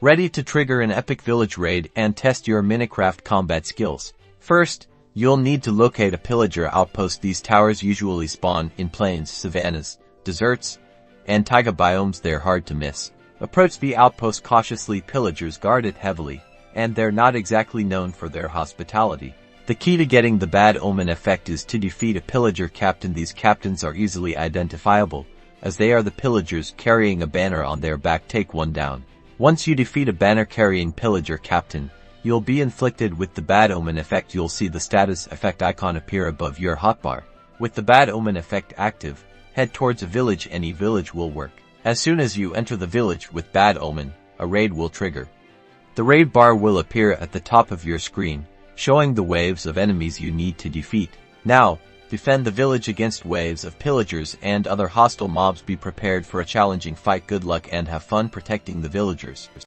Ready to trigger an epic village raid and test your Minecraft combat skills. First, you'll need to locate a pillager outpost. These towers usually spawn in plains, savannas, deserts, and taiga biomes. They're hard to miss. Approach the outpost cautiously. Pillagers guard it heavily, and they're not exactly known for their hospitality. The key to getting the Bad Omen effect is to defeat a pillager captain. These captains are easily identifiable, as they are the pillagers carrying a banner on their back. Take one down. Once you defeat a banner-carrying pillager captain, you'll be inflicted with the Bad Omen effect. You'll see the status effect icon appear above your hotbar. With the Bad Omen effect active, head towards a village. Any village will work. As soon as you enter the village with Bad Omen, a raid will trigger. The raid bar will appear at the top of your screen, showing the waves of enemies you need to defeat. Now, defend the village against waves of pillagers and other hostile mobs. Be prepared for a challenging fight. Good luck and have fun protecting the villagers.